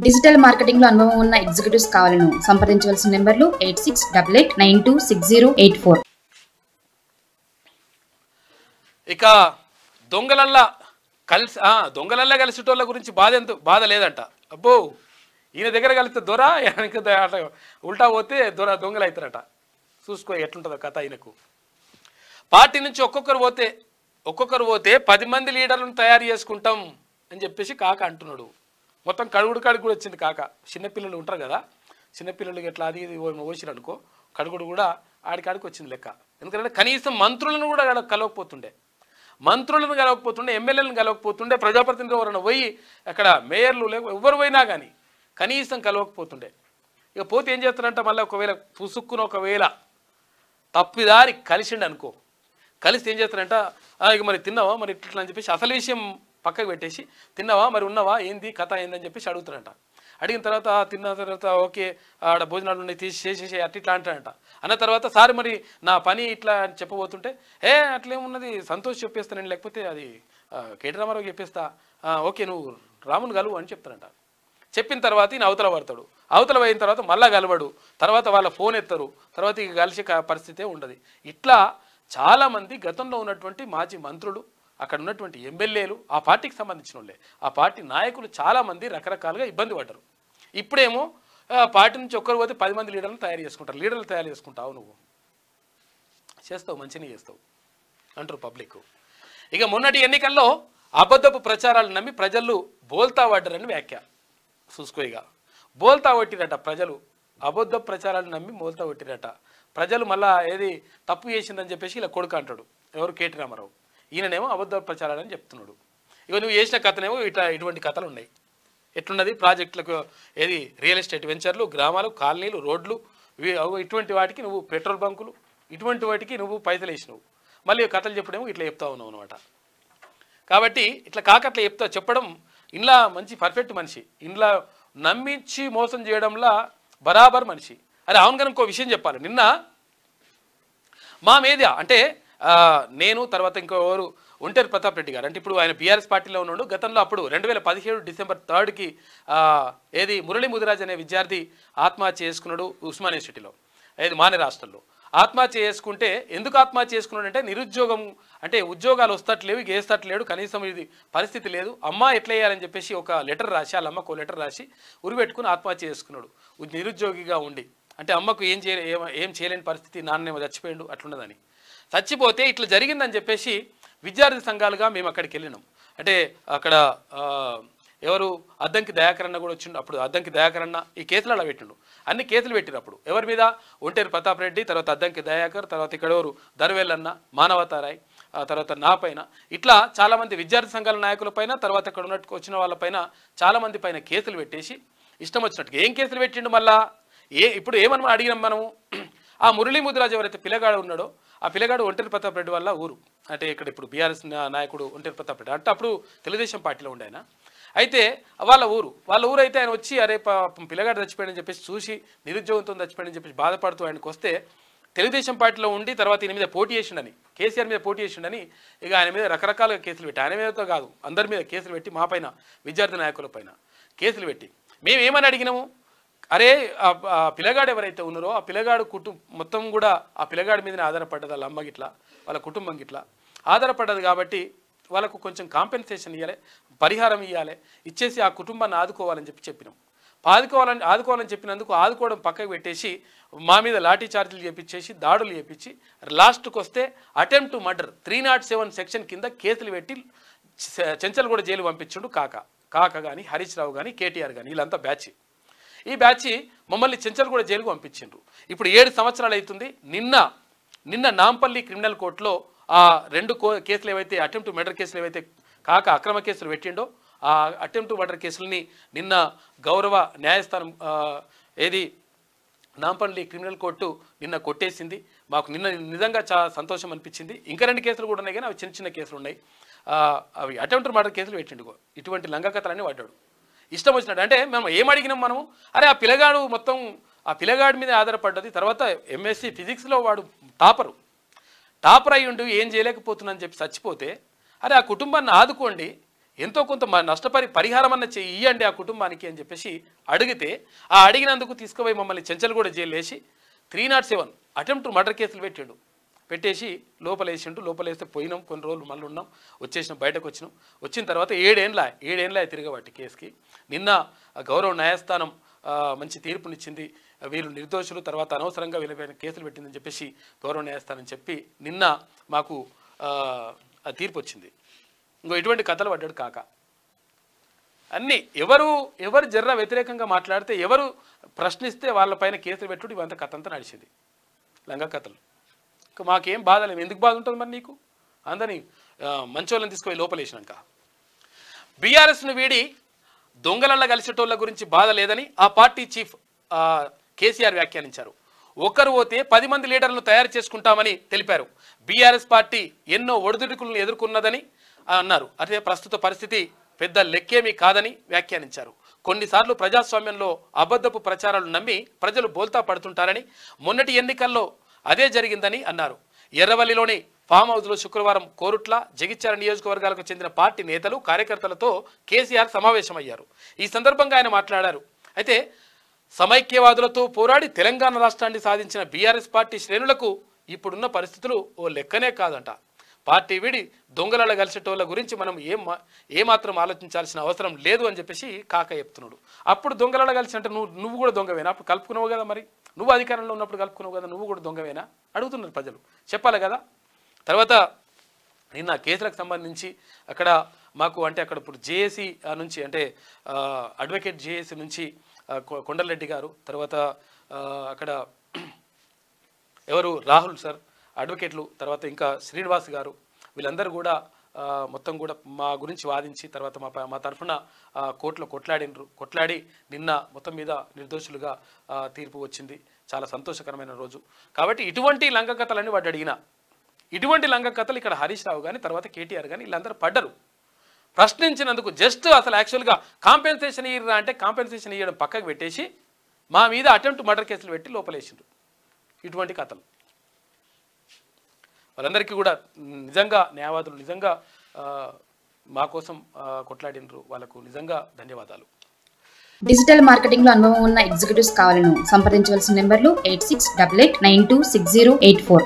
Digital marketing లో అనుభవం ఉన్న ఎగ్జిక్యూటివ్స్ కావాలను సంప్రదించవలసిన నెంబర్లు 8688926084. ఇక దొంగలల్లా కలిసిటోళ్ళ గురించి బాధ లేదంట. అబ్బో ఈయన దగ్గర కలిస్తే దొర ఉల్టా పోతే దొంగలు అవుతారట. చూసుకో ఎట్లుంటుందో కథ. ఈయనకు పార్టీ నుంచి ఒక్కొక్కరు పోతే 10 మంది లీడర్లను తయారు చేసుకుంటాం అని చెప్పేసి కాక అంటున్నాడు. మొత్తం కడుగుడు కూడా వచ్చింది కాక. చిన్నపిల్లలు ఉంటారు కదా, చిన్నపిల్లలకి ఎట్లా అది ఓసిరు అనుకో, కడుగుడు కూడా ఆడికాడికి వచ్చింది లెక్క. ఎందుకంటే కనీసం మంత్రులను కూడా కలవకపోతుండే, ఎమ్మెల్యేలను కలవకపోతుండే, ప్రజాప్రతినిధులు ఎవరైనా పోయి అక్కడ మేయర్లు ఎవరు పోయినా కానీ కనీసం కలవకపోతుండే. ఇక పోతే ఏం చేస్తారంట, మళ్ళీ ఒకవేళ పుసుక్కున ఒకవేళ తప్పిదారి కలిసిండు అనుకో, కలిసి ఏం చేస్తారంట, ఇక మరి తిన్నావా మరి ఇట్లా అని చెప్పేసి అసలు విషయం పక్కకు పెట్టేసి, తిన్నావా మరి ఉన్నావా ఏంది కథ ఏందని చెప్పేసి అడుగుతారంట. అడిగిన తర్వాత తిన్న తర్వాత ఓకే ఆడ భోజనాలు ఉన్నాయి చేసేసి అట్లా అంటాడంట. అన్న తర్వాత సార్ మరి నా పని ఇట్లా అని చెప్పబోతుంటే, అట్లేమున్నది సంతోష్ చెప్పేస్తానండి, లేకపోతే అది కేటీ రామారావు చెప్పేస్తా, ఓకే నువ్వు రాముని కలువు అని చెప్తారంట. చెప్పిన తర్వాత ఈయన అవతల పడతాడు. అవతల పోయిన తర్వాత మళ్ళా కలవడు, తర్వాత వాళ్ళ ఫోన్ ఎత్తారు, తర్వాత ఇక కలిసే పరిస్థితే ఉండదు. ఇట్లా చాలామంది గతంలో ఉన్నటువంటి మాజీ మంత్రులు, అక్కడ ఉన్నటువంటి ఎమ్మెల్యేలు, ఆ పార్టీకి సంబంధించిన వాళ్ళే, ఆ పార్టీ నాయకులు చాలామంది రకరకాలుగా ఇబ్బంది పడ్డారు. ఇప్పుడేమో పార్టీ నుంచి ఒక్కరు పోతే 10 మంది లీడర్లను తయారు చేసుకుంటారు. లీడర్లు తయారు చేసుకుంటావు, నువ్వు చేస్తావు, మంచిగా చేస్తావు అంటారు పబ్లిక్. ఇక మొన్నటి ఎన్నికల్లో అబద్ధపు ప్రచారాలు నమ్మి ప్రజలు బోల్తా పడ్డారని వ్యాఖ్య. చూసుకో, ఇక బోల్తా కొట్టిరట ప్రజలు, అబద్ధపు ప్రచారాలు నమ్మి బోల్తా కొట్టిరట ప్రజలు. మళ్ళా ఏది తప్పు చేసిందని చెప్పేసి ఇలా కొడుకు అంటాడు, ఎవరు కేటీ రామారావు. ఈయననేమో అబద్ధ ప్రచారాలని చెప్తున్నాడు. ఇక నువ్వు చేసిన కథనేమో ఇటువంటి కథలు ఉన్నాయి. ఎట్లున్నది ప్రాజెక్టులకు, ఏది రియల్ ఎస్టేట్ వెంచర్లు, గ్రామాలు, కాలనీలు, రోడ్లు, ఇటువంటి వాటికి నువ్వు పెట్రోల్ బంకులు, ఇటువంటి వాటికి నువ్వు పైసలు వేసినావు. మళ్ళీ కథలు చెప్పడేమో ఇట్లా చెప్తా ఉన్నావు అనమాట. కాబట్టి ఇట్లా కాకట్లా చెప్పడం ఇంట్లో మంచి పర్ఫెక్ట్ మనిషి, ఇంట్లో నమ్మించి మోసం చేయడంలా బరాబర్ మనిషి. అరే అవును కనుక ఇంకో విషయం చెప్పాలి. నిన్న మా మీడియా అంటే నేను తర్వాత ఇంకో ఎవరు ఒంటేరు ప్రతాప్ రెడ్డి గారు, అంటే ఇప్పుడు ఆయన బీఆర్ఎస్ పార్టీలో ఉన్నాడు. గతంలో అప్పుడు 2017 డిసెంబర్ 3కి ఏది మురళీ ముదిరాజ్ అనే విద్యార్థి ఆత్మహత్య చేసుకున్నాడు ఉస్మానియా సిటీలో, ఏది మానే రాష్ట్రంలో. ఆత్మహత్య చేసుకుంటే ఎందుకు ఆత్మహత్య చేసుకున్నాడు అంటే నిరుద్యోగం, అంటే ఉద్యోగాలు వస్తట్లేవు, ఇక వేస్తట్లేడు, కనీసం ఇది పరిస్థితి లేదు, అమ్మ ఎట్లా వేయాలని చెప్పేసి ఒక లెటర్ రాసి, వాళ్ళ అమ్మకు లెటర్ రాసి ఉరిపెట్టుకుని ఆత్మహత్య చేసుకున్నాడు నిరుద్యోగిగా ఉండి. అంటే అమ్మకు ఏం చేయలేని పరిస్థితి, నాన్నేమో చచ్చిపోయాడు అట్లున్నదని. చచ్చిపోతే ఇట్లా జరిగిందని చెప్పేసి విద్యార్థి సంఘాలుగా మేము అక్కడికి వెళ్ళినాం. అంటే అక్కడ ఎవరు అద్దంకి దయాకరణ కూడా వచ్చిండు. అప్పుడు అద్దంకి దయాకరణ ఈ కేసులు అలా పెట్టిండు, అన్ని కేసులు పెట్టిరు అప్పుడు. ఎవరి మీద? ఒంటేరు ప్రతాప్ రెడ్డి, తర్వాత అద్దంకి దయాకర్, తర్వాత ఇక్కడ ఎవరు దర్వేలన్న, మానవతారాయ్, తర్వాత నా పైన, ఇట్లా చాలామంది విద్యార్థి సంఘాల నాయకుల పైన, తర్వాత ఇక్కడ ఉన్నట్టు వచ్చిన వాళ్ళపైన చాలామంది పైన కేసులు పెట్టేసి ఇష్టం వచ్చినట్టుగా. ఏం కేసులు పెట్టిండు మళ్ళా? ఇప్పుడు ఏమన్నా అడిగినాం మనము, ఆ మురళీ ముదిరాజ్ ఎవరైతే పిల్లగాడు ఉన్నాడో ఆ పిల్లగాడు ఒంటేరు ప్రతాప్ రెడ్డి వల్ల ఊరు, అంటే ఇక్కడ ఇప్పుడు బీఆర్ఎస్ నాయకుడు ఒంటేరు ప్రతాప్ రెడ్డి, అంటే అప్పుడు తెలుగుదేశం పార్టీలో ఉండే ఆయన. అయితే వాళ్ళ ఊరు అయితే ఆయన వచ్చి అరే పిల్లగాడు చచ్చిపోయాడని చెప్పేసి చూసి నిరుద్యోగంతో చచ్చిపోయాడని చెప్పేసి బాధపడుతూ ఆయనకు వస్తే తెలుగుదేశం పార్టీలో ఉండి తర్వాత ఈయన మీద పోటీ చేసిండని, కేసీఆర్ మీద పోటీ చేసిండని ఇక ఆయన మీద రకరకాలుగా కేసులు పెట్టి, ఆయన మీదతో కాదు అందరి మీద కేసులు పెట్టి, మా పైన విద్యార్థి నాయకుల పైన కేసులు పెట్టి మేము ఏమని అడిగినాము, అరే ఆ పిల్లగాడు ఎవరైతే ఉన్నారో ఆ పిల్లగాడు మొత్తం కూడా ఆ పిల్లగాడి మీదనే ఆధారపడ్డది, వాళ్ళ అమ్మ గిట్లా వాళ్ళ కుటుంబం గిట్లా ఆధారపడ్డది. కాబట్టి వాళ్ళకు కొంచెం కాంపెన్సేషన్ ఇవ్వాలి, పరిహారం ఇవ్వాలి, ఇచ్చేసి ఆ కుటుంబాన్ని ఆదుకోవాలని చెప్పినాం. ఆదుకోవాలని చెప్పినందుకు ఆదుకోవడం పక్కకు పెట్టేసి మా మీద లాఠీ చార్జీలు చేపించేసి దాడులు చేపించి లాస్ట్కి వస్తే అటెంప్ట్ టు మర్డర్ 307 సెక్షన్ కింద కేసులు పెట్టి చెంచల్గూడ జైలు పంపించుండు కాక కానీ హరీష్ రావు కానీ కేటీఆర్ కానీ వీళ్ళంతా బ్యాచ్. ఈ బ్యాచ్ మమ్మల్ని చెంచల్గూడ జైలుకు పంపించిండ్రు. ఇప్పుడు 7 సంవత్సరాలు అవుతుంది. నిన్న నాంపల్లి క్రిమినల్ కోర్టులో ఆ 2 కేసులు ఏవైతే అటెంప్ట్ టు మర్డర్ కేసులు ఏవైతే కాక అక్రమ కేసులు పెట్టిండో ఆ అటెంప్ట్ టు మర్డర్ కేసులని నిన్న గౌరవ న్యాయస్థానం ఏది నాంపల్లి క్రిమినల్ కోర్టు నిన్న కొట్టేసింది. మాకు నిన్న నిజంగా చాలా సంతోషం అనిపించింది. ఇంకా 2 కేసులు కూడా ఉన్నాయి కానీ అవి చిన్న కేసులు ఉన్నాయి. అవి అటెంప్ట్ టు మర్డర్ కేసులు పెట్టిండు. ఇటువంటి లంగకథలన్నీ పడ్డాడు ఇష్టం వచ్చినట్టు. అంటే మేము ఏం అడిగినాం మనము, అరే ఆ పిల్లగాడు మొత్తం ఆ పిల్లగాడి మీద ఆధారపడ్డది. తర్వాత ఎంఎస్సి ఫిజిక్స్లో వాడు టాపర్ అయ్యుండు ఏం చేయలేకపోతున్నాను చెప్పి చచ్చిపోతే, అరే ఆ కుటుంబాన్ని ఆదుకోండి, ఎంతో కొంత పరిహారం అన్న ఇయ్యండి ఆ కుటుంబానికి అని చెప్పేసి అడిగితే ఆ అడిగినందుకు తీసుకుపోయి మమ్మల్ని చెంచల్గూడ జైలు వేసి 307 అటెంప్ట్ మర్డర్ కేసులు పెట్టేసి లోపలేసిండు. లోపలేస్తే పోయినాం, కొన్ని రోజులు మళ్ళీ ఉన్నాం, వచ్చేసినాం, బయటకు వచ్చిన తర్వాత 7 ఏళ్ళ తిరగబట్టి కేసుకి. నిన్న గౌరవ న్యాయస్థానం మంచి తీర్పునిచ్చింది, వీళ్ళు నిర్దోషులు, తర్వాత అనవసరంగా వీళ్ళపైన కేసులు పెట్టిందని చెప్పేసి గౌరవ న్యాయస్థానం చెప్పి నిన్న మాకు ఆ తీర్పు వచ్చింది. ఇంకో ఇటువంటి కథలు పడ్డాడు కాక. అన్నీ ఎవరు జర్ర వ్యతిరేకంగా మాట్లాడితే, ఎవరు ప్రశ్నిస్తే వాళ్ళపైన కేసులు పెట్టుడు ఇవంతా కథ అంతా నడిచింది. లంగా కథలు. మాకేం బాధ లేదు. ఎందుకు బాధ ఉంటుంది మరి నీకు? అందరినీ మంచోళ్ళని తీసుకుపోయి లోపలేసినాక. బీఆర్ఎస్ను వీడి దొంగలల్ల కలిసేటోళ్ళ గురించి బాధ లేదని ఆ పార్టీ చీఫ్ కేసీఆర్ వ్యాఖ్యానించారు. ఒక్కరు పోతే 10 మంది లీడర్లను తయారు చేసుకుంటామని తెలిపారు. బీఆర్ఎస్ పార్టీ ఎన్నో ఒడిదుడుకులను ఎదుర్కొన్నదని అన్నారు. అదే ప్రస్తుత పరిస్థితి పెద్ద లెక్కేమీ కాదని వ్యాఖ్యానించారు. కొన్నిసార్లు ప్రజాస్వామ్యంలో అబద్ధపు ప్రచారాలు నమ్మి ప్రజలు బోల్తా పడుతుంటారని, మొన్నటి ఎన్నికల్లో అదే జరిగిందని అన్నారు. ఎర్రవల్లిలోని ఫామ్ హౌస్లో శుక్రవారం కోరుట్ల, జగిత్యాల నియోజకవర్గాలకు చెందిన పార్టీ నేతలు, కార్యకర్తలతో కేసీఆర్ సమావేశమయ్యారు. ఈ సందర్భంగా ఆయన మాట్లాడారు. అయితే సమైక్యవాదులతో పోరాడి తెలంగాణ రాష్ట్రాన్ని సాధించిన బీఆర్ఎస్ పార్టీ శ్రేణులకు ఇప్పుడున్న పరిస్థితులు ఓ లెక్కనే కాదంట. పార్టీ వీడి దొంగల కలిసేటోళ్ళ గురించి మనం ఏమాత్రం ఆలోచించాల్సిన అవసరం లేదు అని చెప్పేసి కాక చెప్తున్నాడు. అప్పుడు దొంగల కలిసి అంటే నువ్వు కూడా దొంగవేనా? అప్పుడు కలుపుకున్నావు కదా, మరి నువ్వు అధికారంలో ఉన్నప్పుడు కలుపుకున్నావు కదా, నువ్వు కూడా దొంగవేనా అడుగుతున్నారు ప్రజలు, చెప్పాలి కదా. తర్వాత నిన్న కేసులకు సంబంధించి అక్కడ మాకు అంటే అక్కడ ఇప్పుడు జేఏసీ నుంచి అంటే అడ్వకేట్ జేఏసీ నుంచి కొండలరెడ్డి గారు, తర్వాత అక్కడ ఎవరు రాహుల్ సార్ అడ్వకేట్లు, తర్వాత ఇంకా శ్రీనివాస్ గారు, వీళ్ళందరూ కూడా మొత్తం కూడా మా గురించి వాదించి తర్వాత మా తరఫున కోర్టులో కొట్లాడి నిన్న మొత్తం మీద నిర్దోషులుగా తీర్పు వచ్చింది. చాలా సంతోషకరమైన రోజు. కాబట్టి ఇటువంటి లంక కథలన్నీ వాడు అడిగిన ఇటువంటి లంక కథలు ఇక్కడ హరీష్ రావు కానీ తర్వాత కేటీఆర్ కానీ వీళ్ళందరూ పడ్డరు. ప్రశ్నించినందుకు జస్ట్ అసలు యాక్చువల్గా కాంపెన్సేషన్ ఇయ్యరా అంటే కాంపెన్సేషన్ ఇవ్వడం పక్కకు పెట్టేసి మా మీద అటెంప్ట్ మర్డర్ కేసులు పెట్టి లోపలేసిండ్రు. ఇటువంటి కథలు వాళ్ళందరికీ కూడా నిజంగా న్యాయవాదులు నిజంగా మా కోసం కొట్లాడినరు. వాళ్ళకు నిజంగా ధన్యవాదాలు. డిజిటల్ మార్కెటింగ్ లో అనుభవం ఉన్న ఎగ్జిక్యూటివ్స్ కావాలను సంప్రదించవలసిన నెంబర్లు 8688926084.